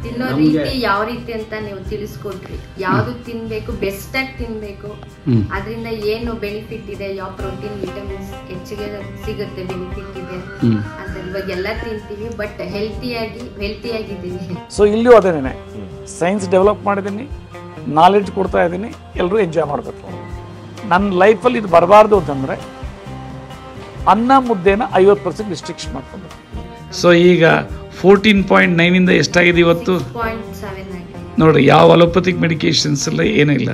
ತಿನ್ನೋ ರೀತಿ ಯಾವ ರೀತಿ ಅಂತ ನೀವು ತಿಳಿಸ್ಕೊಟ್ರಿ. ಯಾವ್ದು ತಿನ್ಬೇಕು, ಬೆಸ್ಟ್ ಆಗಿ ತಿನ್ಬೇಕು, ಅದರಿಂದ ಏನು ಬೆನಿಫಿಟ್ ಇದೆ, ಯಾವ ಪ್ರೋಟೀನ್ ವಿಟಮಿನ್ಸ್ ಹೆಚ್ಚಿಗೆ ಸಿಗುತ್ತೆ, ಬೆನಿಫಿಟ್ ಇದೆ ಅಂತ. ಇವಾಗ ಎಲ್ಲ ತಿಂತೀವಿ, ಬಟ್ ಹೆಲ್ತಿಯಾಗಿದ್ದೀವಿ. ಸೊ ಇಲ್ಲಿಯೂ ಅದೇನೆ, ಸೈನ್ಸ್ ಡೆವಲಪ್ ಮಾಡಿದ್ದೀನಿ, ನಾಲೆಡ್ಜ್ ಕೊಡ್ತಾ ಇದ್ದೀನಿ, ಎಲ್ಲರೂ ಎಂಜಾಯ್ ಮಾಡಬೇಕು. ನನ್ನ ಲೈಫಲ್ಲಿ ಇದು ಬರಬಾರ್ದು ಅಂತಂದರೆ ಅನ್ನ ಮುದ್ದೆನ 50% ರಿಸ್ಟ್ರಿಕ್ಷನ್ ಮಾಡ್ಕೊಂಡು. ಸೊ ಈಗ 14.9 ಎಷ್ಟಾಗಿದೆ ಇವತ್ತು ನೋಡ್ರಿ. ಯಾವ ಅಲೋಪತಿಕ್ ಮೆಡಿಕೇಶನ್ಸ್ ಎಲ್ಲ ಏನಿಲ್ಲ.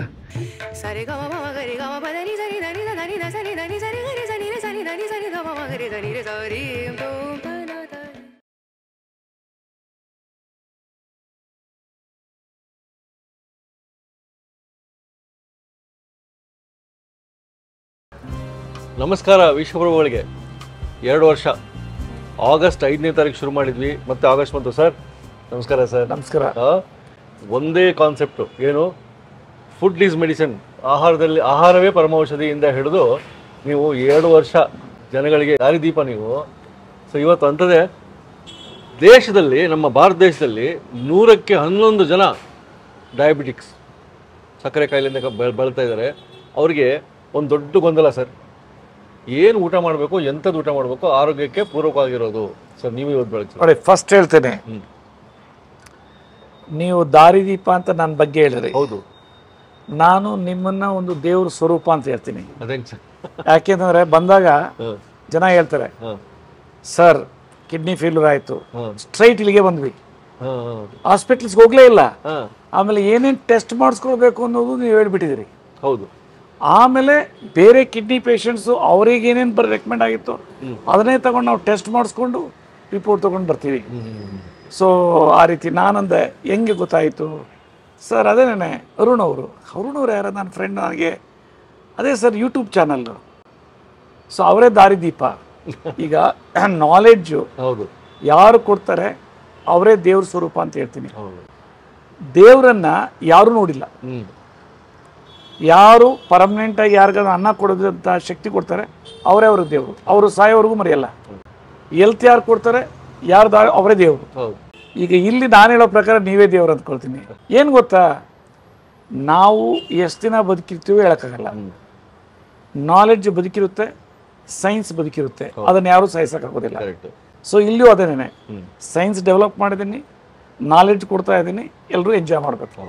ನಮಸ್ಕಾರ ವಿಶ್ವಪ್ರಭುಗಳಿಗೆ. 2 ವರ್ಷ ಆಗಸ್ಟ್ 5ನೇ ತಾರೀಕು ಶುರು ಮಾಡಿದ್ವಿ, ಮತ್ತೆ ಆಗಸ್ಟ್ ಬಂತು. ಸರ್ ನಮಸ್ಕಾರ. ಸರ್ ನಮಸ್ಕಾರ. ಒಂದೇ ಕಾನ್ಸೆಪ್ಟು, ಏನು ಫುಡ್ ಈಸ್ ಮೆಡಿಸಿನ್, ಆಹಾರವೇ ಪರಮೌಷಧಿಯಿಂದ ಹಿಡಿದು ನೀವು 2 ವರ್ಷ ಜನಗಳಿಗೆ ದಾರಿದೀಪ ನೀವು. ಸೊ ಇವತ್ತು ಅಂಥದ್ದೇ ದೇಶದಲ್ಲಿ, ನಮ್ಮ ಭಾರತ ದೇಶದಲ್ಲಿ 100ಕ್ಕೆ 11 ಜನ ಡಯಾಬಿಟಿಕ್ಸ್, ಸಕ್ಕರೆ ಕಾಯಿಲೆಯಿಂದ ಬಳಲ್ತಾ ಇದ್ದಾರೆ. ಅವರಿಗೆ ಒಂದು ದೊಡ್ಡ ಗೊಂದಲ ಸರ್, ಏನು ಊಟ ಮಾಡಬೇಕು, ಎಂಥದ್ದು ಊಟ ಮಾಡಬೇಕು ಆರೋಗ್ಯಕ್ಕೆ ಪೂರಕವಾಗಿರೋದು. ಸರ್ ನೀವು ಇವತ್ತು ಬೆಳಗ್ಗೆ ನೋಡಿ, ಫಸ್ಟ್ ಹೇಳ್ತೇನೆ, ನೀವು ದಾರಿದೀಪ ಅಂತ ನನ್ನ ಬಗ್ಗೆ ಹೇಳಿದ್ರಿ. ಹೌದು, ನಾನು ನಿಮ್ಮನ್ನ ಒಂದು ದೇವ್ರ ಸ್ವರೂಪ ಅಂತ ಹೇಳ್ತೀನಿ. ಅದೇಂಗೆ ಸರ್? ಯಾಕೆಂದ್ರೆ ಬಂದಾಗ ಜನ ಹೇಳ್ತಾರೆ, ಸರ್ ಕಿಡ್ನಿ ಫೇಲ್ಯೂರ್ ಆಯಿತು, ಸ್ಟ್ರೈಟ್ ಇಲ್ಲಿಗೆ ಬಂದ್ವಿ, ಹಾಸ್ಪಿಟಲ್ಸ್ಗೆ ಹೋಗ್ಲೇ ಇಲ್ಲ, ಆಮೇಲೆ ಏನೇನು ಟೆಸ್ಟ್ ಮಾಡಿಸ್ಕೊಳ್ಬೇಕು ಅನ್ನೋದು ನೀವು ಹೇಳ್ಬಿಟ್ಟಿದ್ದೀರಿ. ಹೌದು. ಆಮೇಲೆ ಬೇರೆ ಕಿಡ್ನಿ ಪೇಷಂಟ್ಸು ಅವ್ರಿಗೆ ಏನೇನು ರೆಕಮೆಂಡ್ ಆಗಿತ್ತು ಅದನ್ನೇ ತಗೊಂಡು ನಾವು ಟೆಸ್ಟ್ ಮಾಡಿಸ್ಕೊಂಡು ರಿಪೋರ್ಟ್ ತೊಗೊಂಡು ಬರ್ತೀವಿ. ಸೊ ಆ ರೀತಿ ನಾನಂದೆ ಹೆಂಗೆ ಗೊತ್ತಾಯಿತು ಸರ್? ಅದೇನೇ ಅರುಣ್ ಅವ್ರು ಯಾರ ನನ್ನ ಫ್ರೆಂಡ್, ನನಗೆ ಅದೇ ಸರ್ ಯೂಟ್ಯೂಬ್ ಚಾನಲ್ಲು. ಸೊ ಅವರೇ ದಾರಿದೀಪ. ಈಗ ನಾಲೆಡ್ಜು ಯಾರು ಕೊಡ್ತಾರೆ ಅವರೇ ದೇವ್ರ ಸ್ವರೂಪ ಅಂತ ಹೇಳ್ತೀನಿ. ದೇವರನ್ನ ಯಾರೂ ನೋಡಿಲ್ಲ. ಯಾರು ಪರ್ಮನೆಂಟಾಗಿ ಯಾರಿಗಾದ್ರು ಅನ್ನ ಕೊಡೋದಂಥ ಶಕ್ತಿ ಕೊಡ್ತಾರೆ ಅವರೇ ಅವ್ರಿಗೆ ದೇವರು. ಅವರು ಸಾಯೋವರೆಗೂ ಮರೆಯಲ್ಲ. ಎಲ್ತ್ ಯಾರು ಕೊಡ್ತಾರೆ, ಯಾರು ಅವರೇ ದೇವರು. ಈಗ ಇಲ್ಲಿ ನಾನು ಹೇಳೋ ಪ್ರಕಾರ ನೀವೇ ದೇವರು ಅಂದ್ಕೊಳ್ತೀನಿ. ಏನು ಗೊತ್ತಾ, ನಾವು ಎಷ್ಟು ದಿನ ಬದುಕಿರ್ತೀವೋ ಹೇಳೋಕ್ಕಾಗಲ್ಲ. ನಾಲೆಡ್ಜ್ ಬದುಕಿರುತ್ತೆ, ಸೈನ್ಸ್ ಬದುಕಿರುತ್ತೆ, ಅದನ್ನು ಯಾರೂ ಸಾಯಿಸೋಕ್ಕಾಗೋದಿಲ್ಲ. ಸೊ ಇಲ್ಲಿಯೂ ಅದೇನೆ, ಸೈನ್ಸ್ ಡೆವಲಪ್ ಮಾಡಿದ್ದೀನಿ, ನಾಲೆಡ್ಜ್ ಕೊಡ್ತಾ ಇದ್ದೀನಿ, ಎಲ್ಲರೂ ಎಂಜಾಯ್ ಮಾಡಬೇಕು.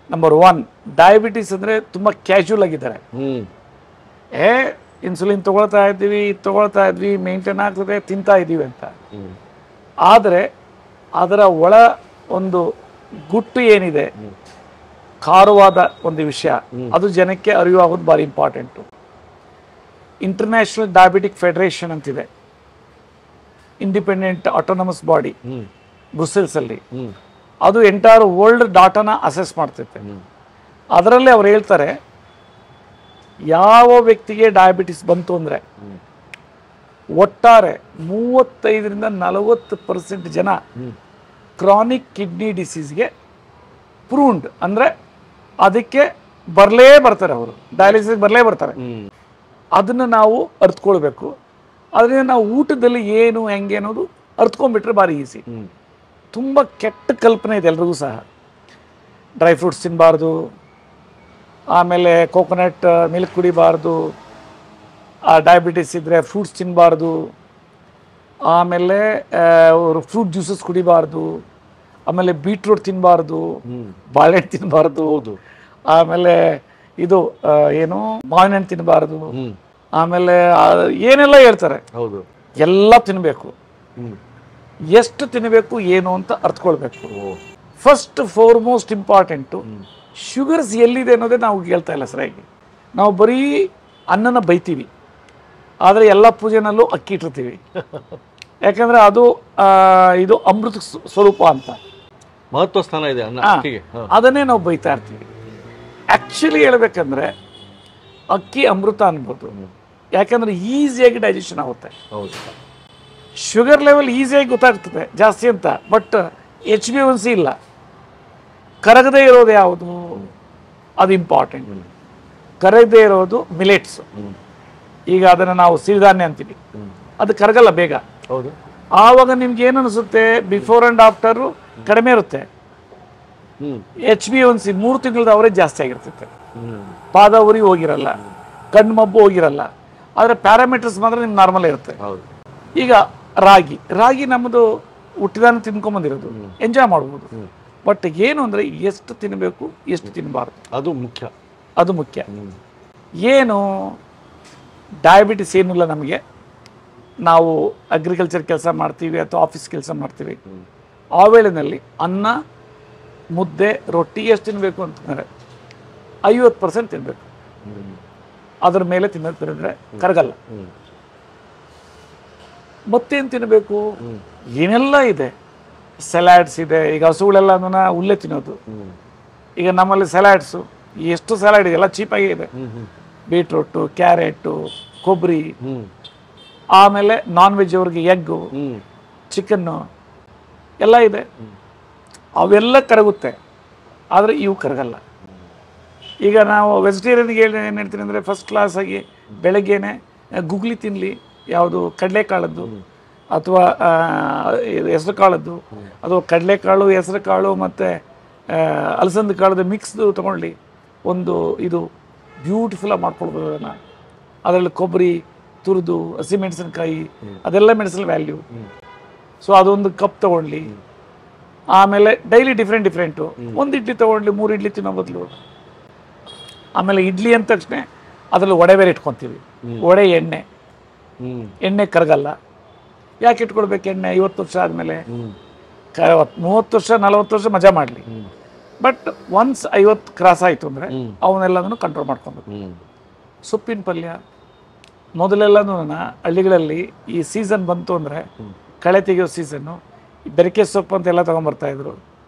ನಂಬರ್ 1, ಡಯಾಬಿಟಿಸ್ ಅಂದರೆ ತುಂಬ ಕ್ಯಾಶುವಲ್ ಆಗಿದ್ದಾರೆ. ಇನ್ಸುಲಿನ್ ತೊಗೊಳ್ತಾ ಇದ್ವಿ, ಮೇಂಟೈನ್ ಆಗ್ತದೆ, ತಿಂತಾ ಇದ್ದೀವಿ ಅಂತ. ಆದರೆ ಅದರ ಒಳ ಒಂದು ಗುಟ್ಟು ಏನಿದೆ, ಖಾರವಾದ ಒಂದು ವಿಷಯ, ಅದು ಜನಕ್ಕೆ ಅರಿವಾಗೋದು ಭಾರಿ ಇಂಪಾರ್ಟೆಂಟು. ಇಂಟರ್ನ್ಯಾಷನಲ್ ಡಯಾಬಿಟಿಕ್ ಫೆಡರೇಷನ್ ಅಂತಿದೆ, ಇಂಡಿಪೆಂಡೆಂಟ್ ಆಟೋನಮಸ್ ಬಾಡಿ ಬ್ರುಸೆಲ್ಸಲ್ಲಿ. ಅದು ಎಂಟೈರ್ ವರ್ಲ್ಡ್ ಡಾಟಾನ ಅಸೆಸ್ ಮಾಡ್ತೈತೆ. ಅದರಲ್ಲಿ ಅವ್ರು ಹೇಳ್ತಾರೆ, ಯಾವ ವ್ಯಕ್ತಿಗೆ ಡಯಾಬಿಟಿಸ್ ಬಂತು ಅಂದರೆ ಒಟ್ಟಾರೆ 35ರಿಂದ 40% ಜನ ಕ್ರಾನಿಕ್ ಕಿಡ್ನಿ ಡಿಸೀಸ್ಗೆ ಪ್ರೂವ್ಡ್, ಅಂದರೆ ಅದಕ್ಕೆ ಬರ್ತಾರೆ, ಅವರು ಡಯಾಲಿಸಿಸ್ ಬರ್ತಾರೆ. ಅದನ್ನು ನಾವು ಅರ್ಥಕೊಳ್ಬೇಕು. ಅದರಿಂದ ನಾವು ಊಟದಲ್ಲಿ ಏನು ಹೆಂಗೆ ಅನ್ನೋದು ಅರ್ಥಕೊಂಡ್ಬಿಟ್ರೆ ಭಾರಿ ಈಸಿ. ತುಂಬ ಕೆಟ್ಟ ಕಲ್ಪನೆ ಇದೆ ಎಲ್ರಿಗೂ ಸಹ. ಡ್ರೈ ಫ್ರೂಟ್ಸ್ ತಿನ್ನಬಾರ್ದು, ಆಮೇಲೆ ಕೋಕೋನಟ್ ಮಿಲ್ಕ್ ಕುಡಿಬಾರ್ದು, ಡಯಾಬಿಟಿಸ್ ಇದ್ದರೆ ಫ್ರೂಟ್ಸ್ ತಿನ್ನಬಾರ್ದು, ಆಮೇಲೆ ಫ್ರೂಟ್ ಜ್ಯೂಸಸ್ ಕುಡಿಬಾರ್ದು, ಆಮೇಲೆ ಬೀಟ್ರೂಟ್ ತಿನ್ನಬಾರ್ದು, ಬಾಳೆಹಣ್ಣು ತಿನ್ನಬಾರ್ದು, ಆಮೇಲೆ ಇದು ಏನು ಮಾವಿನ ಹಣ್ಣು ತಿನ್ನಬಾರ್ದು, ಆಮೇಲೆ ಏನೆಲ್ಲ ಹೇಳ್ತಾರೆ ಎಲ್ಲ ತಿನ್ನಬೇಕು. ಎಷ್ಟು ತಿನ್ನಬೇಕು ಏನು ಅಂತ ಅರ್ಥಕೊಳ್ಬೇಕು. ಫಸ್ಟ್ ಫಾರ್ಮೋಸ್ಟ್ ಇಂಪಾರ್ಟೆಂಟು ಶುಗರ್ಸ್ ಎಲ್ಲಿದೆ ಅನ್ನೋದೇ ನಾವು ಹೇಳ್ತಾ ಇಲ್ಲ ಸರಿಯಾಗಿ. ನಾವು ಬರೀ ಅನ್ನನ ಬೈತೀವಿ, ಆದರೆ ಎಲ್ಲ ಪೂಜೆನಲ್ಲೂ ಅಕ್ಕಿ ಇಟ್ಟಿರ್ತೀವಿ. ಯಾಕಂದರೆ ಅದು ಇದು ಅಮೃತ ಸ್ವರೂಪ ಅಂತ ಮಹತ್ವ ಸ್ಥಾನ ಇದೆ ಅನ್ನ, ಅದನ್ನೇ ನಾವು ಬೈತಾ ಇರ್ತೀವಿ. ಆ್ಯಕ್ಚುಲಿ ಹೇಳ್ಬೇಕಂದ್ರೆ ಅಕ್ಕಿ ಅಮೃತ ಅನ್ಬೋದು, ಯಾಕಂದರೆ ಈಸಿಯಾಗಿ ಡೈಜೆಷನ್ ಆಗುತ್ತೆ. ಶುಗರ್ ಲೆವೆಲ್ ಈಸಿಯಾಗಿ ಗೊತ್ತಾಗ್ತದೆ ಜಾಸ್ತಿ ಅಂತ, ಬಟ್ HbA1c ಇಲ್ಲ. ಕರಗದೇ ಇರೋದು ಯಾವುದು, ಅದು ಇಂಪಾರ್ಟೆಂಟ್. ಕರಗದೇ ಇರೋದು ಮಿಲೆಟ್ಸ್. ಈಗ ಅದನ್ನು ನಾವು ಸಿರಿಧಾನ್ಯ ಅಂತೀವಿ, ಅದು ಕರಗಲ್ಲ ಬೇಗ. ಆವಾಗ ನಿಮ್ಗೆ ಏನು ಅನಿಸುತ್ತೆ, ಬಿಫೋರ್ ಆ್ಯಂಡ್ ಆಫ್ಟರು ಕಡಿಮೆ ಇರುತ್ತೆ. HbA1c 3 ತಿಂಗಳದ ಅವರೇಜ್ ಜಾಸ್ತಿ ಆಗಿರ್ತೈತೆ. ಪಾದ ಉರಿ ಹೋಗಿರಲ್ಲ, ಕಣ್ಣು ಮಬ್ಬು ಹೋಗಿರಲ್ಲ, ಆದರೆ ಪ್ಯಾರಾಮೀಟರ್ಸ್ ಮಾತ್ರ ನಿಮ್ಗೆ ನಾರ್ಮಲ್ ಇರುತ್ತೆ. ಈಗ ರಾಗಿ ನಮ್ಮದು ಹುಟ್ಟಿದಾನ ತಿನ್ಕೊಂಬಂದಿರೋದು, ಎಂಜಾಯ್ ಮಾಡ್ಬೋದು. ಬಟ್ ಏನು ಅಂದರೆ ಎಷ್ಟು ತಿನ್ನಬೇಕು, ಎಷ್ಟು ತಿನ್ನಬಾರ್ದು, ಅದು ಮುಖ್ಯ. ಏನು ಡಯಾಬಿಟಿಸ್ ಏನಿಲ್ಲ ನಮಗೆ, ನಾವು ಅಗ್ರಿಕಲ್ಚರ್ ಕೆಲಸ ಮಾಡ್ತೀವಿ ಅಥವಾ ಆಫೀಸ್ ಕೆಲಸ ಮಾಡ್ತೀವಿ, ಆ ವೇಳೆಯಲ್ಲಿ ಅನ್ನ ಮುದ್ದೆ ರೊಟ್ಟಿ ಎಷ್ಟು ತಿನ್ನಬೇಕು ಅಂತಂದರೆ 50% ತಿನ್ನಬೇಕು. ಅದ್ರ ಮೇಲೆ ತಿನ್ನೋದ್ರೆ ಕರಗಲ್ಲ. ಮತ್ತೇನು ತಿನ್ನಬೇಕು, ಏನೆಲ್ಲ ಇದೆ, ಸಲಾಡ್ಸ್ ಇದೆ. ಈಗ ಹಸುಗಳೆಲ್ಲ ಹುಲ್ಲೆ ತಿನ್ನೋದು. ಈಗ ನಮ್ಮಲ್ಲಿ ಸಲಾಡ್ಸು ಎಷ್ಟು ಸಲಾಡ್ ಇದೆ, ಎಲ್ಲ ಚೀಪಾಗಿ ಇದೆ. ಬೀಟ್ರೂಟು, ಕ್ಯಾರೆಟು, ಕೊಬ್ಬರಿ, ಆಮೇಲೆ ನಾನ್ ವೆಜ್ ಅವ್ರಿಗೆ ಎಗ್ಗು, ಚಿಕನ್ನು ಎಲ್ಲ ಇದೆ. ಅವೆಲ್ಲ ಕರಗುತ್ತೆ, ಆದರೆ ಇವು ಕರಗಲ್ಲ. ಈಗ ನಾವು ವೆಜಿಟೇರಿಯನ್ಗೆ ಏನು ಹೇಳ್ತೀನಿ ಅಂದರೆ, ಫಸ್ಟ್ ಕ್ಲಾಸಾಗಿ ಬೆಳಗ್ಗೆನೆ ಗುಗ್ಲಿ ತಿನ್ನಲಿ, ಯಾವುದು ಕಡಲೆಕಾಳದ್ದು ಅಥವಾ ಹೆಸರು ಕಾಳದ್ದು, ಅಥವಾ ಕಡಲೆಕಾಳು, ಹೆಸರು ಕಾಳು ಮತ್ತು ಅಲಸಂದೆ ಕಾಳದ್ದು ಮಿಕ್ಸ್ದು ತೊಗೊಳ್ಳಿ. ಒಂದು ಇದು ಬ್ಯೂಟಿಫುಲ್ಲಾಗಿ ಮಾಡ್ಕೊಳ್ಬೋದು ಅದನ್ನು. ಅದರಲ್ಲಿ ಕೊಬ್ಬರಿ ತುರಿದು, ಹಸಿಮೆಣಸಿನ್ಕಾಯಿ, ಅದೆಲ್ಲ ಮೆಡಿಸಿನಲ್ ವ್ಯಾಲ್ಯೂ. ಸೊ ಅದೊಂದು ಕಪ್ ತೊಗೊಳ್ಳಿ. ಆಮೇಲೆ ಡೈಲಿ ಡಿಫ್ರೆಂಟು, ಒಂದು ಇಡ್ಲಿ ತೊಗೊಳ್ಳಿ, 3 ಇಡ್ಲಿ ತಿನ್ನೋ ಬದಲು. ಆಮೇಲೆ ಇಡ್ಲಿ ಅಂದ ತಕ್ಷಣ ಅದರಲ್ಲಿ ವಡೆ ಬೇರೆ ಇಟ್ಕೊತೀವಿ. ವಡೆ ಎಣ್ಣೆ ಕರಗಲ್ಲ. ಯಾಕೆ ಇಟ್ಕೊಳ್ಬೇಕು ಎಣ್ಣೆ? 50 ವರ್ಷ ಆದಮೇಲೆ 30 ವರ್ಷ 40 ವರ್ಷ ಮಜಾ ಮಾಡಲಿ. ಬಟ್ ಒನ್ಸ್ 50 ಕ್ರಾಸ್ ಆಯಿತು ಅಂದರೆ ಅವನ್ನೆಲ್ಲದನ್ನು ಕಂಟ್ರೋಲ್ ಮಾಡ್ಕೊಬೇಕು. ಸೊಪ್ಪಿನ ಪಲ್ಯ ಮೊದಲೆಲ್ಲನೂ ಹಳ್ಳಿಗಳಲ್ಲಿ ಈ ಸೀಸನ್ ಬಂತು ಅಂದರೆ, ಕಳೆ ತೆಗೆಯೋ ಸೀಸನ್ನು, ಬೆರಕೆ ಸೊಪ್ಪು ಅಂತೆಲ್ಲ ತೊಗೊಂಬರ್ತಾಯಿದ್ರು.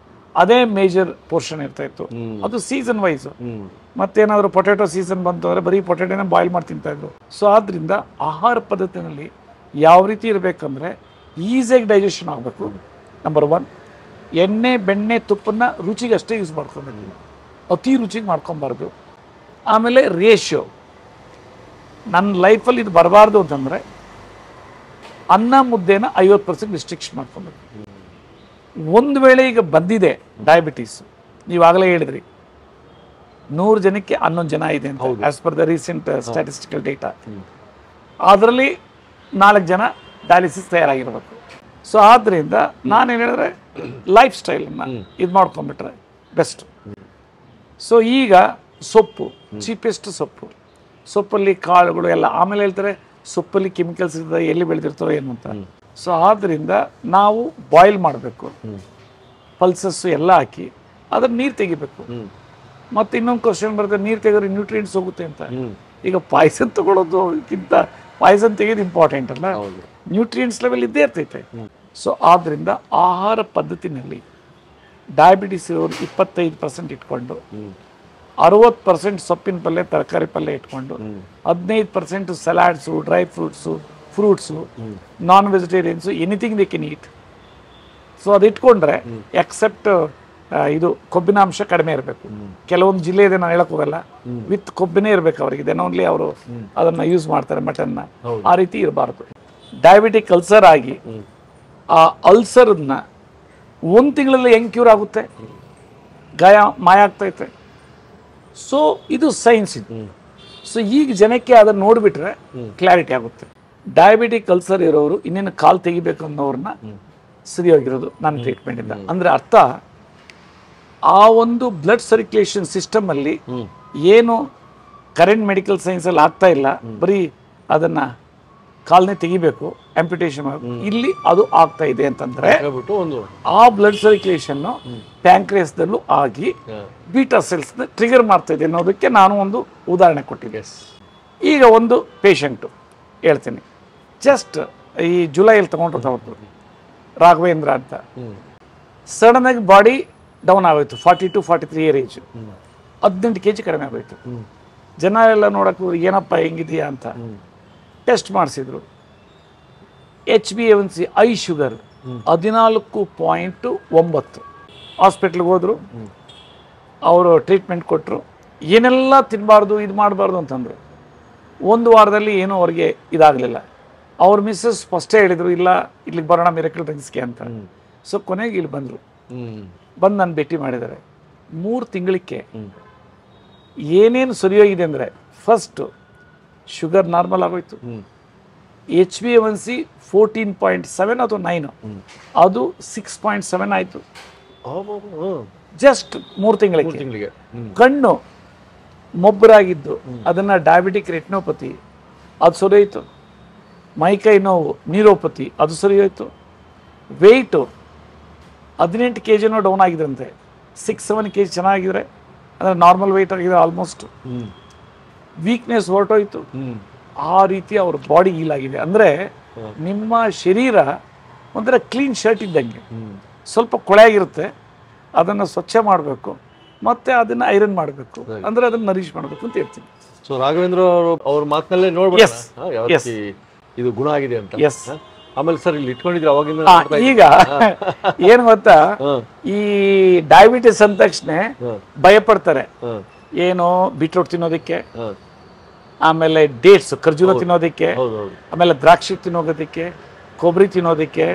ಅದೇ ಮೇಜರ್ ಪೋರ್ಷನ್ ಇರ್ತಾಯಿತ್ತು. ಅದು ಸೀಸನ್ ವೈಸು. ಮತ್ತೇನಾದರೂ ಪೊಟ್ಯಾಟೊ ಸೀಸನ್ ಬಂತು ಅಂದರೆ ಬರೀ ಪೊಟ್ಯಾಟೋನ ಬಾಯ್ಲ್ ಮಾಡಿ ತಿಂತಾಯಿದ್ರು. ಸೊ ಆದ್ದರಿಂದ ಆಹಾರ ಪದ್ಧತಿನಲ್ಲಿ ಯಾವ ರೀತಿ ಇರಬೇಕಂದ್ರೆ, ಈಸಿಯಾಗಿ ಡೈಜೆಷನ್ ಆಗಬೇಕು. ನಂಬರ್ 1, ಎಣ್ಣೆ ಬೆಣ್ಣೆ ತುಪ್ಪನ್ನ ರುಚಿಗಷ್ಟೇ ಯೂಸ್ ಮಾಡ್ಕೊಬೇಕು, ಅತಿ ರುಚಿಗೆ ಮಾಡ್ಕೊಬಾರ್ದು. ಆಮೇಲೆ ರೇಷಿಯೋ, ನನ್ನ ಲೈಫಲ್ಲಿ ಇದು ಬರಬಾರ್ದು ಅಂತಂದರೆ ಅನ್ನ ಮುದ್ದೆನ 50% ರಿಸ್ಟ್ರಿಕ್ಷನ್ ಮಾಡ್ಕೊಬೇಕು. ಒಂದು ವೇಳೆ ಈಗ ಬಂದಿದೆ ಡಯಾಬಿಟೀಸ್, ನೀವಾಗಲೇ ಹೇಳಿದ್ರಿ 100 ಜನಕ್ಕೆ 11 ಜನ ಇದೆ ಅಂತ, as per the recent statistical data. ಅದರಲ್ಲಿ 4 ಜನ ಡಯಾಲಿಸಿಸ್ ತಯಾರಾಗಿರ್ಬೇಕು. ಸೊ ಆದ್ದರಿಂದ ನಾನೇನು ಹೇಳಿದ್ರೆ, ಲೈಫ್ ಸ್ಟೈಲನ್ನು ಇದು ಮಾಡ್ಕೊಂಡ್ಬಿಟ್ರೆ ಬೆಸ್ಟ್. ಸೊ ಈಗ ಸೊಪ್ಪು, ಚೀಪೆಸ್ಟ್ ಸೊಪ್ಪಲ್ಲಿ ಕಾಳುಗಳು ಎಲ್ಲ. ಆಮೇಲೆ ಹೇಳ್ತಾರೆ ಸೊಪ್ಪಲ್ಲಿ ಕೆಮಿಕಲ್ಸ್ ಇರ್ತದೆ, ಎಲ್ಲಿ ಬೆಳೆದಿರ್ತಾರೋ ಏನು ಅಂತ. ಸೊ ಆದ್ದರಿಂದ ನಾವು ಬಾಯ್ಲ್ ಮಾಡಬೇಕು, ಪಲ್ಸಸ್ಸು ಎಲ್ಲ ಹಾಕಿ ಅದನ್ನು ನೀರು ತೆಗಿಬೇಕು. ಮತ್ತು ಇನ್ನೊಂದು ಕ್ವಶನ್ ಬರುತ್ತೆ, ನೀರು ತೆಗೆದ್ರೆ ನ್ಯೂಟ್ರಿಯೆಂಟ್ಸ್ ಹೋಗುತ್ತೆ ಅಂತ. ಈಗ ಪಾಯ್ಸನ್ ತಗೊಳ್ಳೋದಕ್ಕಿಂತ ಪಾಯ್ಸನ್ ತೆಗೆಯೋದು ಇಂಪಾರ್ಟೆಂಟ್ ಅಲ್ಲ, ನ್ಯೂಟ್ರಿಯೆಂಟ್ಸ್ ಲೆವೆಲ್ ಇದ್ದೇ ಇರ್ತೈತೆ. ಸೊ ಆದ್ದರಿಂದ ಆಹಾರ ಪದ್ಧತಿನಲ್ಲಿ ಡಯಾಬಿಟಿಸ್ ಇರೋರು 25% ಇಟ್ಕೊಂಡು, 60% ಸೊಪ್ಪಿನ ಪಲ್ಯ ತರಕಾರಿ ಪಲ್ಯ ಇಟ್ಕೊಂಡು, 15% salads, dry fruits, non vegetarians, anything they can eat. So ಅದು ಇಟ್ಕೊಂಡ್ರೆ ಎಕ್ಸೆಪ್ಟ್ ಇದು ಕೊಬ್ಬಿನಾಂಶ ಕಡಿಮೆ ಇರಬೇಕು. ಕೆಲವೊಂದು ಜಿಲ್ಲೆ ಇದೆ, ನಾನು ಹೇಳಕ್ ಹೋಗಲ್ಲ, ವಿತ್ ಕೊಬ್ಬಿನೇ ಇರಬೇಕು ಅವರಿಗೆ, ದೆನ್ ಓನ್ಲಿ ಅವರು ಅದನ್ನ ಯೂಸ್ ಮಾಡ್ತಾರೆ ಮಟನ್ನ. ಆ ರೀತಿ ಇರಬಾರ್ದು. ಡಯಾಬಿಟಿಕ್ ಅಲ್ಸರ್ ಆಗಿ ಆ ಅಲ್ಸರ್ನ 1 ತಿಂಗಳಲ್ಲಿ ಹೆಂಗೆ ಕ್ಯೂರ್ ಆಗುತ್ತೆ, ಗಾಯ ಮಾಯ ಆಗ್ತೈತೆ. ಸೊ ಇದು ಸೈನ್ಸ್ ಇದು. ಸೊ ಈಗ ಜನಕ್ಕೆ ಅದನ್ನು ನೋಡಿಬಿಟ್ರೆ ಕ್ಲಾರಿಟಿ ಆಗುತ್ತೆ. ಡಯಾಬಿಟಿಕ್ ಅಲ್ಸರ್ ಇರೋರು ಇನ್ನೇನು ಕಾಲು ತೆಗಿಬೇಕು ಅನ್ನೋರನ್ನ ಸರಿಯಾಗಿರೋದು ನನ್ನ ಟ್ರೀಟ್ಮೆಂಟಿಂದ. ಅಂದರೆ ಅರ್ಥ, ಆ ಒಂದು ಬ್ಲಡ್ ಸರ್ಕ್ಯುಲೇಷನ್ ಸಿಸ್ಟಮಲ್ಲಿ ಏನು ಕರೆಂಟ್ ಮೆಡಿಕಲ್ ಸೈನ್ಸಲ್ಲಿ ಆಗ್ತಾ ಇಲ್ಲ, ಬರೀ ಅದನ್ನು ಕಾಲನೇ ತೆಗಿಬೇಕು, ಆಂಪ್ಯುಟೇಷನ್ ಇಲ್ಲಿ ಅದು ಆಗ್ತಾ ಇದೆ ಅಂತಂದರೆ ಆ ಬ್ಲಡ್ ಸರ್ಕ್ಯುಲೇಷನ್ನು ಪ್ಯಾಂಕ್ರಿಯಸ್ದಲ್ಲೂ ಆಗಿ ಬೀಟಾ ಸೆಲ್ಸ್ನ ಟ್ರಿಗರ್ ಮಾಡ್ತಾ ಇದೆ ಅನ್ನೋದಕ್ಕೆ ನಾನು ಒಂದು ಉದಾಹರಣೆ ಕೊಟ್ಟಿದ್ದೆ. ಈಗ ಒಂದು ಪೇಷಂಟು ಹೇಳ್ತೀನಿ, ಜಸ್ಟ್ ಈ ಜುಲೈಯಲ್ಲಿ ತೊಗೊಂಡಿರ್ತಾವತ್ತು, ರಾಘವೇಂದ್ರ ಅಂತ. ಸಡನ್ನಾಗಿ ಬಾಡಿ ಡೌನ್ ಆಗೋಯ್ತು, 42-43 ಇಯರ್ ಏಜ್, 18 kg ಕಡಿಮೆ ಆಗೋಯ್ತು. ಜನ ಎಲ್ಲ ನೋಡೋಕೆ ಏನಪ್ಪ ಹೆಂಗಿದೆಯಾ ಅಂತ ಟೆಸ್ಟ್ ಮಾಡಿಸಿದ್ರು. HbA1c I sugar 14.9. ಹಾಸ್ಪಿಟ್ಲಿಗೆ ಹೋದರು, ಅವರು ಟ್ರೀಟ್ಮೆಂಟ್ ಕೊಟ್ಟರು, ಏನೆಲ್ಲ ತಿನ್ನಬಾರ್ದು ಇದು ಮಾಡಬಾರ್ದು ಅಂತಂದರು. 1 ವಾರದಲ್ಲಿ ಏನೂ ಅವ್ರಿಗೆ ಇದಾಗಲಿಲ್ಲ. ಅವ್ರ ಮಿಸ್ಸಸ್ ಫಸ್ಟೇ ಹೇಳಿದರು ಇಲ್ಲ ಇಲ್ಲಿಗೆ ಬರೋಣ ಮಿರಕಲ್ ಡ್ರಿಂಕ್ಸ್ಗೆ ಅಂತ. ಸೊ ಕೊನೆಗೆ ಇಲ್ಲಿ ಬಂದರು, ಬಂದು ನಾನು ಭೇಟಿ ಮಾಡಿದ್ದಾರೆ. 3 ತಿಂಗಳಿಗೆ ಏನೇನು ಸರಿಯೋಗಿದೆ ಅಂದರೆ, ಫಸ್ಟು ಶುಗರ್ ನಾರ್ಮಲ್ ಆಗೋಯ್ತು, HbA1c 14.7 ಅಥವಾ 9, ಅದು 6.7 ಆಯಿತು ಜಸ್ಟ್ 3 ತಿಂಗಳಿಗೆ. ಕಣ್ಣು ಮೊಬ್ಬರಾಗಿದ್ದು ಅದನ್ನು ಡಯಾಬಿಟಿಕ್ ರೆಟಿನೋಪತಿ ಅದು ಸರಿಯೋಯ್ತು, ಮೈಕೈ ನೋವು ನ್ಯೂರೋಪತಿ ಅದು ಸರಿಯೋಯ್ತು. ವೆಯ್ಟು 18 kg ಡೌನ್ ಆಗಿದ್ರಂತೆ, 6-7 kg ಚೆನ್ನಾಗಿದ್ರೆ ಅಂದರೆ ನಾರ್ಮಲ್ ವೆಯ್ಟ್ ಆಗಿದೆ ಆಲ್ಮೋಸ್ಟ್. ವೀಕ್ನೆಸ್ ಹೊರಟೋಯ್ತು. ಆ ರೀತಿ ಅವ್ರ ಬಾಡಿ ಹೀಲ್ ಆಗಿದೆ. ಅಂದರೆ ನಿಮ್ಮ ಶರೀರ ಒಂಥರ ಕ್ಲೀನ್ ಶರ್ಟ್ ಇದ್ದಂಗೆ, ಸ್ವಲ್ಪ ಕೊಳೆಯಾಗಿರುತ್ತೆ, ಅದನ್ನು ಸ್ವಚ್ಛ ಮಾಡಬೇಕು ಮತ್ತೆ ಅದನ್ನು ಐರನ್ ಮಾಡಬೇಕು, ಅಂದರೆ ಅದನ್ನು ನರಿಶ್ ಮಾಡಬೇಕು ಅಂತ ಹೇಳ್ತೀನಿ. ಸೊ ರಾಘವೇಂದ್ರ ಅವ್ರ ಮಾತಿನಲ್ಲೇ ನೋಡ್ಬೋದು ಇದು ಗುಣ ಆಗಿದೆ ಅಂತ. ಎಸ್. ಆಮೇಲೆ ಸರ್ ಇಲ್ಲಿ ಇಟ್ಕೊಂಡಿದ್ರೆ ಅವಾಗಿಂದ ಈಗ ಏನು ಗೊತ್ತಾ, ಈ ಡಯಾಬಿಟಿಸ್ ಅಂದ ತಕ್ಷಣ ಭಯಪಡ್ತಾರೆ. ಏನು ಬೀಟ್ರೂಟ್ ತಿನ್ನೋದಕ್ಕೆ, ಆಮೇಲೆ ಡೇಟ್ಸ್ ಖರ್ಜೂರ ತಿನ್ನೋದಕ್ಕೆ, ಆಮೇಲೆ ದ್ರಾಕ್ಷಿ ತಿನ್ನೋದಕ್ಕೆ, ಕೊಬ್ಬರಿ ತಿನ್ನೋದಕ್ಕೆ,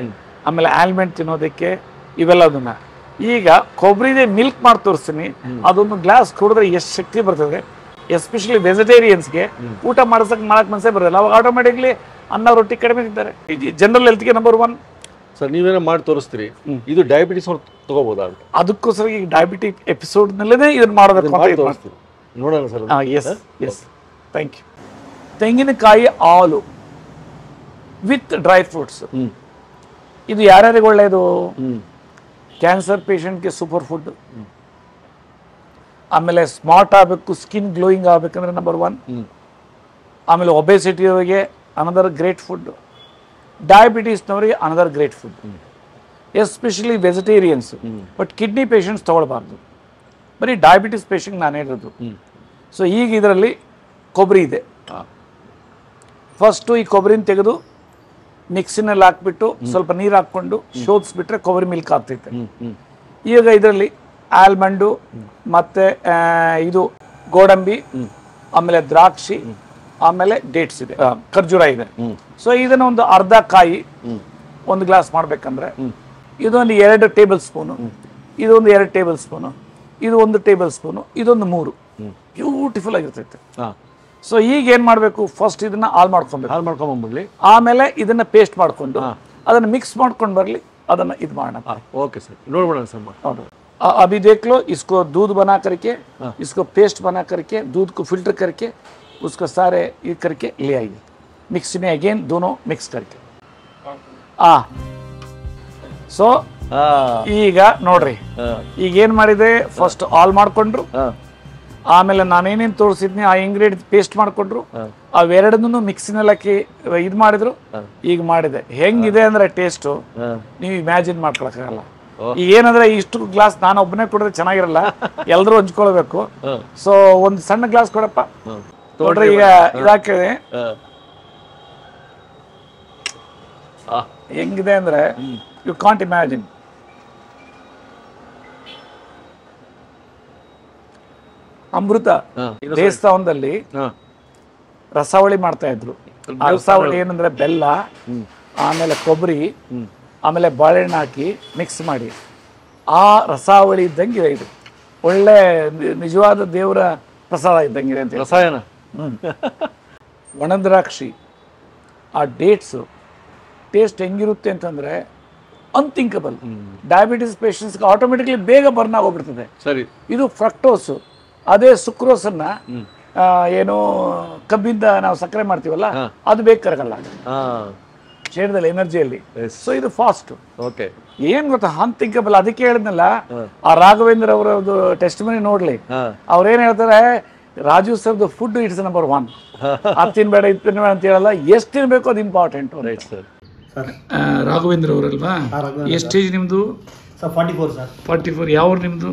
ಆಮೇಲೆ ಆಲ್ಮಂಡ್ ತಿನ್ನೋದಕ್ಕೆ, ಇವೆಲ್ಲದನ್ನ. ಈಗ ಕೊಬ್ಬರಿದೇ ಮಿಲ್ಕ್ ಮಾಡಿ ತೋರಿಸ್ತೀನಿ, ಅದೊಂದು ಗ್ಲಾಸ್ ಕುಡಿದ್ರೆ ಎಷ್ಟು ಶಕ್ತಿ ಬರ್ತದೆ. ಎಸ್ಪೆಷಲಿ ವೆಜಿಟೇರಿಯನ್ಸ್ಗೆ ಊಟ ಮಾಡಕ್ ಮನಸ್ಸೇ ಬರೋದಿಲ್ಲ, ಅವಾಗ ಆಟೋಮೆಟಿಕ್ಲಿ ಅನ್ನ ರೊಟ್ಟಿ ಕಡಿಮೆ ತಿಂತಾರೆ. General ಹೆಲ್ತ್ಗೆ number 1. ಸರ್ ನೀವೇನೋ ಮಾಡಿ ತೋರಿಸ್ತೀರಿ, ಇದು ಡಯಾಬಿಟಿಸ್ ತಗೋಬೋದಾ ಅಂತ. ಅದಕ್ಕೋಸ್ಕರ ಈಗ ಡಯಾಬಿಟಿಕ್ ಎಪಿಸೋಡ್ನಲ್ಲೇ ಇದನ್ನ ಮಾಡಬೇಕು ಅಂತ ನೋಡೋಣ sir. Yes yes, thank you. ತೆಂಗಿನಕಾಯಿ ಹಾಲು ವಿತ್ ಡ್ರೈ ಫ್ರೂಟ್ಸ್, ಇದು ಯಾರ್ಯಾರಿಗೆ ಒಳ್ಳೆಯದು? ಕ್ಯಾನ್ಸರ್ ಪೇಷಂಟ್ಗೆ ಸೂಪರ್ ಫುಡ್. ಆಮೇಲೆ ಸ್ಮಾರ್ಟ್ ಆಗಬೇಕು, ಸ್ಕಿನ್ ಗ್ಲೋಯಿಂಗ್ ಆಗಬೇಕಂದ್ರೆ ನಂಬರ್ 1. ಆಮೇಲೆ ಒಬೆಸಿಟಿಯವರಿಗೆ ಅನದರ್ ಗ್ರೇಟ್ ಫುಡ್, ಡಯಾಬಿಟೀಸ್ನವರಿಗೆ another great food, especially vegetarians. But kidney patients ತೊಗೊಳ್ಬಾರ್ದು, ಬರೀ ಡಯಾಬಿಟಿಸ್ ಪೇಷಂಟ್ ನಾನು ಹೇಳಿರೋದು. ಸೊ ಈಗ ಇದರಲ್ಲಿ ಕೊಬ್ಬರಿ ಇದೆ. ಫಸ್ಟು ಈ ಕೊಬ್ಬರಿನ ತೆಗೆದು ಮಿಕ್ಸಿನಲ್ಲಿ ಹಾಕ್ಬಿಟ್ಟು ಸ್ವಲ್ಪ ನೀರು ಹಾಕ್ಕೊಂಡು ಶೋಧಿಸ್ಬಿಟ್ರೆ ಕೊಬ್ಬರಿ ಮಿಲ್ಕ್ ಆಗ್ತೈತೆ. ಈಗ ಇದರಲ್ಲಿ ಆಲ್ಮಂಡು ಮತ್ತು ಇದು ಗೋಡಂಬಿ, ಆಮೇಲೆ ದ್ರಾಕ್ಷಿ, ಆಮೇಲೆ ಡೇಟ್ಸ್ ಇದೆ, ಖರ್ಜೂರ ಇದೆ. ಸೊ ಇದನ್ನು ಒಂದು ಅರ್ಧ ಕಾಯಿ 1 ಗ್ಲಾಸ್ ಮಾಡ್ಬೇಕಂದ್ರೆ ಇದೊಂದು 2 ಟೇಬಲ್ ಸ್ಪೂನು, ಇದೊಂದು 2 ಟೇಬಲ್ ಸ್ಪೂನು, ಇದು 1 ಟೇಬಲ್ ಸ್ಪೂನು, ಇದೊಂದು 3. ಬ್ಯೂಟಿಫುಲ್ ಆಗಿರ್ತೈತೆ. ಸೊ ಈಗ ಏನು ಮಾಡಬೇಕು, ಫಸ್ಟ್ ಇದನ್ನ ಹಾಲು ಮಾಡ್ಕೊಂಡ್ಬಿಡ್ಲಿ, ಆಮೇಲೆ ಇದನ್ನ ಪೇಸ್ಟ್ ಮಾಡ್ಕೊಂಡು ಅದನ್ನು ಮಿಕ್ಸ್ ಮಾಡ್ಕೊಂಡು ಬರಲಿ, ಅದನ್ನು ಇದು ಮಾಡೋಣ. ಓಕೆ ಸರ್, ನೋಡ್ಬೋಣ ಸರ್. ನೋಡು, अभी देख लो, इसको दूध बना करके, इसको पेस्ट बना करके, दूध को फिल्टर करके, उसको सारे ये करके ले आइए मिक्सी में, अगेन दोनों मिक्स करके. ಸೊ ಈಗ ನೋಡ್ರಿ, ಈಗ ಏನು ಮಾಡಿದೆ, ಫಸ್ಟ್ ಹಾಲ್ ಮಾಡ್ಕೊಂಡ್ರು, ಆಮೇಲೆ ನಾನೇನೇನು ತೋರಿಸಿದ್ನಿ ಆ ಇಂಗ್ರೀಡಿಯಂಟ್ ಪೇಸ್ಟ್ ಮಾಡ್ಕೊಂಡ್ರು, ಅವೆರಡನ್ನೂ ಮಿಕ್ಸಿನಲ್ಲಿ ಹಾಕಿ ಇದು ಮಾಡಿದ್ರು. ಈಗ ಮಾಡಿದೆ, ಹೆಂಗಿದೆ ಅಂದ್ರೆ ಟೇಸ್ಟು ನೀವು ಇಮ್ಯಾಜಿನ್ ಮಾಡ್ಕೊಳಕ್ಕಾಗಲ್ಲ. ಈಗ ಏನಂದ್ರೆ ಇಷ್ಟು ಗ್ಲಾಸ್ ನಾನು ಒಬ್ಬನೇ ಕೊಡಿದ್ರೆ ಚೆನ್ನಾಗಿರಲ್ಲ, ಎಲ್ಲರೂ ಹಂಚ್ಕೊಳ್ಬೇಕು. ಸೊ ಒಂದು ಸಣ್ಣ ಗ್ಲಾಸ್ ಕೊಡಪ್ಪ. ನೋಡ್ರಿ ಈಗ ಇದಾಕಿದೆ, ಹೆಂಗಿದೆ ಅಂದ್ರೆ ಯು ಕಾಂಟ್ ಇಮ್ಯಾಜಿನ್. ಅಮೃತ ದೇವಸ್ಥಾನದಲ್ಲಿ ರಸಾವಳಿ ಮಾಡ್ತಾ ಇದ್ರು. ಆ ರಸಾವಳಿ ಏನಂದ್ರೆ ಬೆಲ್ಲ, ಆಮೇಲೆ ಕೊಬ್ಬರಿ, ಆಮೇಲೆ ಬಾಳೆಹಣ್ಣು ಹಾಕಿ ಮಿಕ್ಸ್ ಮಾಡಿ ಆ ರಸಾವಳಿ ಇದ್ದಂಗಿದೆ. ಇದು ಒಳ್ಳೆ ನಿಜವಾದ ದೇವರ ಪ್ರಸಾದ ಇದ್ದಂಗಿದೆ ಅಂತ. ರಸಾಯನ. ಒಣದ್ರಾಕ್ಷಿ, ಆ ಡೇಟ್ಸು ಟೇಸ್ಟ್ ಹೆಂಗಿರುತ್ತೆ ಅಂತಂದ್ರೆ ಅನ್ಥಿಂಕಬಲ್. ಡಯಾಬಿಟಿಸ್ ಪೇಷಂಟ್ಸ್ಗೆ ಆಟೋಮೆಟಿಕ್ಲಿ ಬೇಗ ಬರ್ನ್ ಆಗೋಗ್ಬಿಡ್ತದೆ. ಸರಿ. ಇದು ಫ್ರಕ್ಟೋಸು, ಅದೇ ಸುಕ್ರೋಸನ್ನ ಏನು ಕಬ್ಬಿಂದ ನಾವು ಸಕ್ಕರೆ ಮಾಡ್ತೀವಲ್ಲ, ಅದು ಬೇಗ ಕರಗಲ್ಲ ಶರೀರದಲ್ಲಿ ಎನರ್ಜಿಯಲ್ಲಿ. ಸೊ ಇದು ಫಾಸ್ಟ್. ಓಕೆ. ಏನ್ ಗೊತ್ತಾ, ಅನ್ಥಿಂಕಬಲ್. ಅದಕ್ಕೆ ಹೇಳಿದ್ನಲ್ಲ, ಆ ರಾಘವೇಂದ್ರ ಅವರದ್ದು ಟೆಸ್ಟ್ ಮನಿ ನೋಡ್ಲಿ, ಅವ್ರೇನ್ ಹೇಳ್ತಾರೆ, ರಾಜು ಸರ್ದು ಫುಡ್ ಇಟ್ಸ್ ನಂಬರ್ 1. ಅದು ತಿನ್ಬೇಡ ಇದು ತಿನ್ಬೇಡ ಅಂತ ಹೇಳಲ್ಲ, ಎಷ್ಟು ತಿನ್ಬೇಕು ಅದು ಇಂಪಾರ್ಟೆಂಟ್. ರಾಘವೇಂದ್ರ ಅವರಲ್ವಾ? ಎಷ್ಟು ಏಜ್ ನಿಮ್ದು? Sir 44 sir. 44. ಯಾವ ನಿಮ್ದು?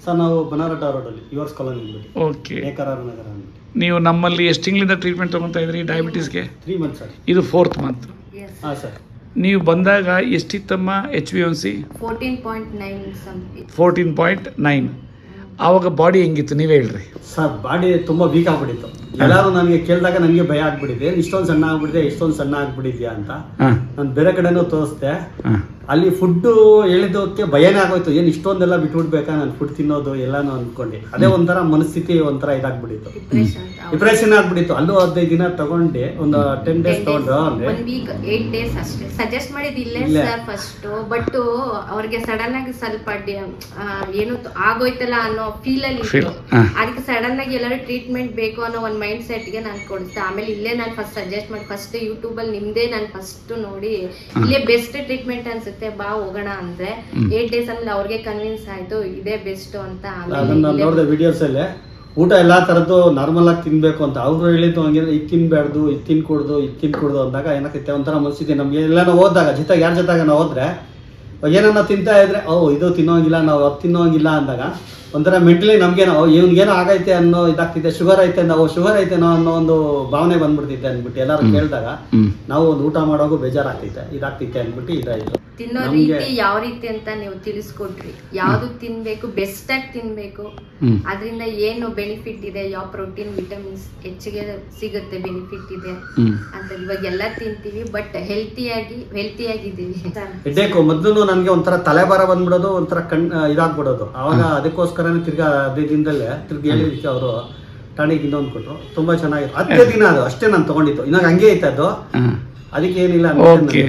ಸರ್ ನಾವು ಬನಾರಡ್ಡ ರೋಡಲ್ಲಿ ಯುವರ್ಸ್ ಕಾಲೋನಿ. ಓಕೆ. ಏಕರಾರ ನಗರ. ನೀವು ನಮ್ಮಲ್ಲಿ ಎಷ್ಟು ತಿಂಗಳಿಂದ ಟ್ರೀಟ್ಮೆಂಟ್ ತಗೊತಾ ಇದ್ರಿ ಡಯಾಬಿಟಿಸ್ಗೆ? 3 ಮಂತ್ಸ್ ಸರ್. ಇದು 4th ಮಂತ್. ಹಾಂ ಸರ್. ನೀವು ಬಂದಾಗ ಎಷ್ಟಿತ್ತಮ್ಮ HbA1c? 14.9 something. 14.9. ಆವಾಗ ಬಾಡಿ ಹೆಂಗಿತ್ತು ನೀವೇ ಹೇಳ್ರಿ. ಸರ್ ಬಾಡಿ ತುಂಬ ವೀಕ್ ಆಗ್ಬಿಟ್ಟಿತ್ತು. ಎಲ್ಲರೂ ನನಗೆ ಕೇಳಿದಾಗ ನನಗೆ ಭಯ ಆಗ್ಬಿಟ್ಟಿದೆ, ಇಷ್ಟೊಂದು ಸಣ್ಣ ಆಗ್ಬಿಟ್ಟಿದೆ, ಇಷ್ಟೊಂದು ಸಣ್ಣ ಆಗ್ಬಿಟ್ಟಿದ್ಯಾ ಅಂತ. ನಾನು ಬೇರೆ ಕಡೆನೂ ತೋರಿಸ್ದೆ, ಅಲ್ಲಿ ಫುಡ್ಡು ಹೇಳಿದಕ್ಕೆ ಭಯನೇ ಆಗೋಯ್ತು. ಏನು ಇಷ್ಟೊಂದೆಲ್ಲ ಬಿಟ್ಬಿಡ್ಬೇಕಾ ನಾನು ಫುಡ್ ತಿನ್ನೋದು ಎಲ್ಲಾನು ಅಂದ್ಕೊಂಡು. ಅದೇ ಒಂಥರ ಮನಸ್ಥಿತಿ ಒಂಥರ ಇದಾಗ್ಬಿಟ್ಟಿತ್ತು, ಡಿಪ್ರೆಷನ್ ಆಗ್ಬಿಟ್ಟಿತ್ತು. ಅಲ್ಲೂ 15 ದಿನ ತಗೊಂಡು ಒಂದು 10 ಡೇಸ್ ತಗೊಂಡು 1 ವೀಕ್ 8 ಡೇಸ್ ಅಷ್ಟೇ ಸಜೆಸ್ಟ್ ಮಾಡಿದ್ದು ಇಲ್ಲೇ ಸರ್ ಫಸ್ಟ್. ಬಟ್ ಅವ್ರಿಗೆ ಸಡನ್ ಆಗಿ ಸ್ವಲ್ಪ ಏನು ಆಗೋಯ್ತಲ್ಲ ಅನ್ನೋ ಫೀಲ್ ಅಲ್ಲಿ ಇತ್ತು. ಅದಕ್ಕೆ ಸಡನ್ ಆಗಿ ಎಲ್ಲರೂ ಟ್ರೀಟ್ಮೆಂಟ್ ಬೇಕು ಅನ್ನೋ ಒಂದು ಮೈಂಡ್ ಸೆಟ್ಗೆ ನಾನು ಕೊಡಿಸ್ದೆ. ಆಮೇಲೆ ಇಲ್ಲೇ ನಾನು ಫಸ್ಟ್ ಸಜೆಸ್ಟ್ ಮಾಡಿ ಫಸ್ಟ್ ಯೂಟ್ಯೂಬ್ ಅಲ್ಲಿ ನಿಮ್ದೇ ನಾನು ಫಸ್ಟ್ ನೋಡಿ ಇಲ್ಲೇ ಬೆಸ್ಟ್ ಟ್ರೀಟ್ಮೆಂಟ್ ಅನ್ಸುತ್ತೆ ಬಾ ಹೋಗೋಣ ಅಂದ್ರೆ 8 ಡೇಸ್ ಅಲ್ಲಿ ಅವ್ರಿಗೆ ಕನ್ವಿನ್ಸ್ ಆಯ್ತು ಇದೇ ಬೆಸ್ಟ್ ಅಂತ. ನೋಡಿದೆ ವಿಡಿಯೋಸ್ ಅಲ್ಲೇ ಊಟ ಎಲ್ಲಾ ತರದ್ದು ನಾರ್ಮಲ್ ಆಗಿ ತಿನ್ಬೇಕು ಅಂತ ಅವ್ರು ಹೇಳಿದ್ದು. ಹಂಗೆ ಇದು ತಿನ್ಬೇಡ್ದು, ಇದು ತಿನ್ಕೊಡ್ದು ಅಂದಾಗ ಏನಾಗುತ್ತೆ ಒಂಥರ ಮನಸ್ಥಿತಿ. ನಮ್ಗೆ ಎಲ್ಲಾನು ಹೋದಾಗ ಜೊತೆಗೆ ಯಾರ ಜೊತೆಗೆ ನಾವು ಹೋದ್ರೆ ಏನನ್ನ ತಿಂತಾ ಇದ್ರೆ ಇದು ತಿನ್ನೋಂಗಿಲ್ಲ, ನಾವು ಅದು ತಿನ್ನೋಂಗಿಲ್ಲ ಅಂದಾಗ ಒಂಥರ ಮೆಂಟಲಿ ನಮ್ಗೇನೋ ಇವ್ನಿಗೇನೋ ಆಗೈತೆ ಅನ್ನೋ ಇದಾಗ್ತಿದೆ. ಶುಗರ್ ಐತೆ ಶುಗರ್ ಐತೆನೋ ಅನ್ನೋ ಒಂದು ಭಾವನೆ ಬಂದ್ಬಿಡ್ತಿದ್ದೆ ಅಂದ್ಬಿಟ್ಟು ಎಲ್ಲರೂ ಕೇಳಿದಾಗ ನಾವು ಒಂದು ಊಟ ಮಾಡೋದು ಬೇಜಾರಾಗ್ತೈತೆ, ಇದಾಗ್ತೈತೆ ಅಂದ್ಬಿಟ್ಟು ಇದಾಯ್ತು. ತಿನ್ನೋ ರೀತಿ ಯಾವ ರೀತಿ ಅಂತ ನೀವು ತಿಳಿಸ್ಕೊಟ್ರಿ. ಯಾವ್ದು ತಿನ್ಬೇಕು, ಬೆಸ್ಟ್ ಆಗಿ ತಿನ್ಬೇಕು, ಅದರಿಂದ ಏನು ಬೆನಿಫಿಟ್ ಇದೆ, ಯಾವ ಪ್ರೋಟೀನ್ ವಿಟಮಿನ್ಸ್ ಹೆಚ್ಚಿಗೆ ಸಿಗುತ್ತೆ, ಬೆನಿಫಿಟ್ ಇದೆ ಅಂತ. ಇವಾಗ ಎಲ್ಲ ತಿಂತೀವಿ ಬಟ್ ಹೆಲ್ತಿಯಾಗಿದ್ದೀವಿ. ಹೆಡ್ಡೇಕು ಮೊದಲು ನನಗೆ ಒಂಥರ ತಲೆಭಾರ ಬಂದ್ಬಿಡೋದು, ಒಂಥರ ಇದಾಗ್ಬಿಡೋದು. ಅವಾಗ ಅದಕ್ಕೋಸ್ಕರನೇ ತಿರ್ಗಾ 15 ದಿನದಲ್ಲೇ ತಿರ್ಗಿ ಹೇಳಿದಕ್ಕೆ ಅವರು ಟಾನಿಕ್ ಇನ್ನೊಂದು ಕೊಟ್ಟರು. ತುಂಬಾ ಚೆನ್ನಾಗಿತ್ತು. 10 ದಿನ ಅದು ಅಷ್ಟೇ ನಾನು ತಗೊಂಡಿತ್ತು. ಇನ್ನಾಗ ಹಂಗೆ ಐತೆ ಅದು, ಅದಕ್ಕೆ ಏನಿಲ್ಲ. ಓಕೆ,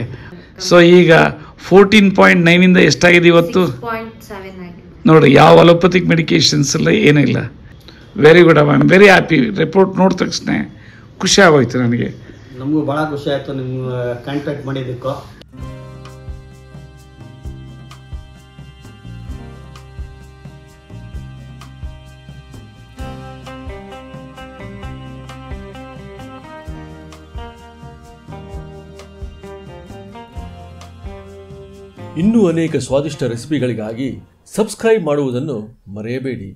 ಸೊ ಈಗ 14.9 ಇಂದ ಎಷ್ಟಾಗಿದೆ ಇವತ್ತು? 6.7 ಆಗಿದೆ ನೋಡ್ರಿ. ಯಾವ ಅಲೋಪತಿಕ್ ಮೆಡಿಕೇಶನ್ಸ್ ಎಲ್ಲ ಏನಿಲ್ಲ. Very good. I am very happy. Report ನೋಡಿದ ತಕ್ಷಣ ಖುಷಿ ಆಗೋಯ್ತು ನನಗೆ. ನಮಗೂ ಭಾಳ ಖುಷಿ ಆಯಿತು ನಿಮ್ಮ ಕಾಂಟ್ಯಾಕ್ಟ್ ಮಾಡಿದ್ದಕ್ಕೂ. ಇನ್ನೂ ಅನೇಕ ಸ್ವಾದಿಷ್ಟ ರೆಸಿಪಿಗಳಿಗಾಗಿ ಸಬ್ಸ್ಕ್ರೈಬ್ ಮಾಡುವುದನ್ನು ಮರೆಯಬೇಡಿ.